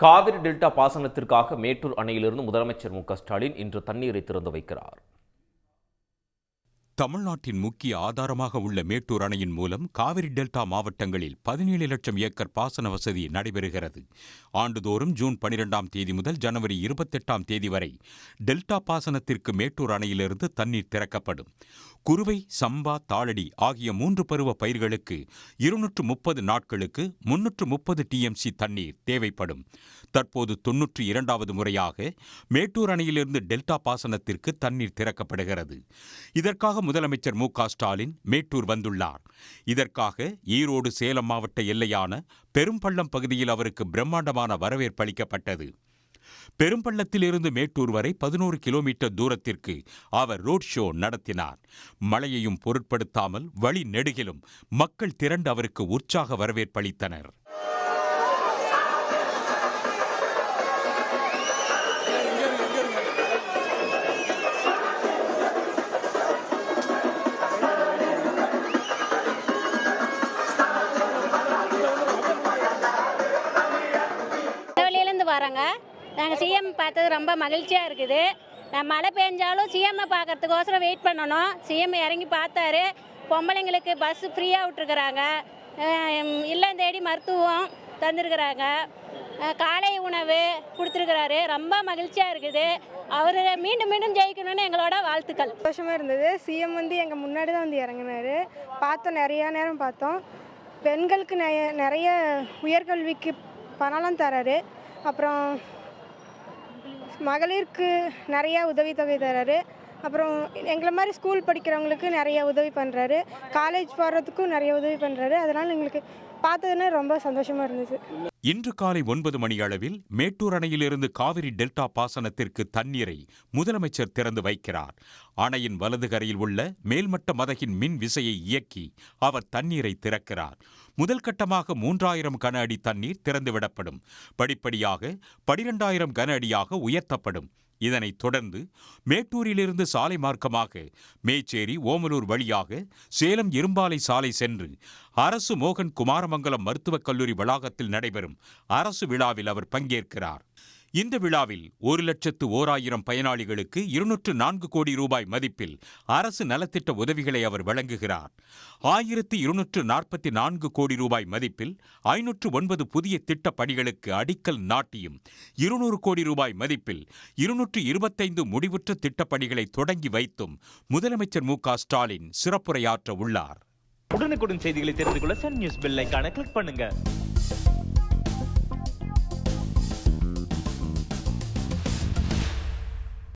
Kaveri delta பாசனத்திற்காக மேட்டூர் அணையிலிருந்து முதலமைச்சர் மு.க.ஸ்டாலின் இன்று தண்ணீரை திறந்து வைக்கிறார். தமிழ்நாட்டின் முக்கிய ஆதாரமாக உள்ள மேட்டூர் அணையின் மூலம் காவிரி டெல்டா மாவட்டங்களில் 17 லட்சம் ஏக்கர் பாசன வசதி நடைபெறுகிறது. ஆண்டுதோறும் ஜூன் 12ஆம் தேதி முதல் ஜனவரி 28ஆம் தேதி வரை டெல்டா பாசனத்திற்கு மேட்டூர் அணையிலிருந்து தண்ணீர் திறக்கப்படும். குறுவை, சம்பா, தாளடி ஆகிய 3 பருவ பயிர்களுக்கு 230 நாட்களுக்கு 330 டிஎம்சி தண்ணீர் தேவைப்படும். தற்போது 92வது முறையாக மேட்டூர் அணையிலிருந்து டெல்டா பாசனத்திற்கு தண்ணீர் திறக்கப்படுகிறது. இதற்காக முதலமைச்சர் மு.க.ஸ்டாலின் மேட்டூர் வந்துள்ளார். இதற்காக ஈரோடு, சேலம் மாவட்ட எல்லையான பெரும்பள்ளம் பகுதியில் அவருக்கு பிரம்மாண்டமான வரவேற்பு அளிக்கப்பட்டது. பெரும்பள்ளத்திலிருந்து மேட்டூர் வரை 11 கிலோமீட்டர் தூரத்திற்கு அவர் ரோட் ஷோ நடத்தினார். மழையையும் பொருட்படுத்தாமல் வழி நெடுகிலும் மக்கள் திரண்டு அவருக்கு உற்சாக வரவேற்பளித்தனர். வராங்க. நாங்கள் சிஎம் பார்த்தது ரொம்ப மகிழ்ச்சியாக இருக்குது. மழை பெஞ்சாலும் சிஎம்மை பார்க்கறதுக்கோசரம் வெயிட் பண்ணணும். சிஎம் இறங்கி பார்த்தாரு. பொம்பளைங்களுக்கு பஸ் ஃப்ரீயாக விட்டுருக்குறாங்க. இல்லம் தேடி மருத்துவம் தந்துருக்குறாங்க. காலை உணவு கொடுத்துருக்குறாரு. ரொம்ப மகிழ்ச்சியாக இருக்குது. அவர் மீண்டும் மீண்டும் ஜெயிக்கணும்னு எங்களோட வாழ்த்துக்கள். சந்தோஷமாக இருந்தது. சிஎம் எங்கள் முன்னாடி தான் இறங்கினார். பார்த்தோம், நிறையா நேரம் பார்த்தோம். பெண்களுக்கு நிறைய உயர்கல்விக்கு பணம்லாம் தராரு. அப்புறம் மகளிருக்கு நிறையா உதவித்தொகை தராரு. அப்புறம் எங்களை மாதிரி ஸ்கூல் படிக்கிறவங்களுக்கு நிறைய உதவி பண்ணுறாரு. காலேஜ் போகிறதுக்கும் நிறைய உதவி பண்ணுறாரு. அதனால் எங்களுக்கு பார்த்ததுன்னா ரொம்ப சந்தோஷமாக இருந்துச்சு. இன்று காலை 9 மணி அளவில் மேட்டூர் அணையிலிருந்து காவிரி டெல்டா பாசனத்திற்கு தண்ணீரை முதலமைச்சர் திறந்து வைக்கிறார். அணையின் வலது கரையில் உள்ள மேல்மட்ட மதகின் மின் விசையை இயக்கி அவர் தண்ணீரை திறக்கிறார். முதல் கட்டமாக 3000 கன அடி தண்ணீர் திறந்துவிடப்படும். படிப்படியாக 12000 கன அடியாக உயர்த்தப்படும். இதனைத் தொடர்ந்து மேட்டூரிலிருந்து சாலை மார்க்கமாக மேச்சேரி, ஓமலூர் வழியாக சேலம் இரும்பாலை சாலை சென்று அரசு மோகன் குமாரமங்கலம் மருத்துவக் கல்லூரி வளாகத்தில் நடைபெறும் அரசு விழாவில் அவர் பங்கேற்கிறார். இந்த விழாவில் 1,01,000 பயனாளிகளுக்கு 204 கோடி ரூபாய் மதிப்பில் அரசு நலத்திட்ட உதவிகளை அவர் வழங்குகிறார். 1244 கோடி ரூபாய் மதிப்பில் 509 புதிய திட்டப் பணிகளுக்கு அடிக்கல் நாட்டியும் 200 கோடி ரூபாய் மதிப்பில் 225 முடிவுற்ற திட்டப்பணிகளை தொடங்கி வைத்தும் முதலமைச்சர் மு.க.ஸ்டாலின் சிறப்புரையாற்ற உள்ளார். உடனுக்குடன் செய்திகளை தெரிந்து கொள்ள சன் நியூஸ் பெல் ஐகானை கிளிக் பண்ணுங்க.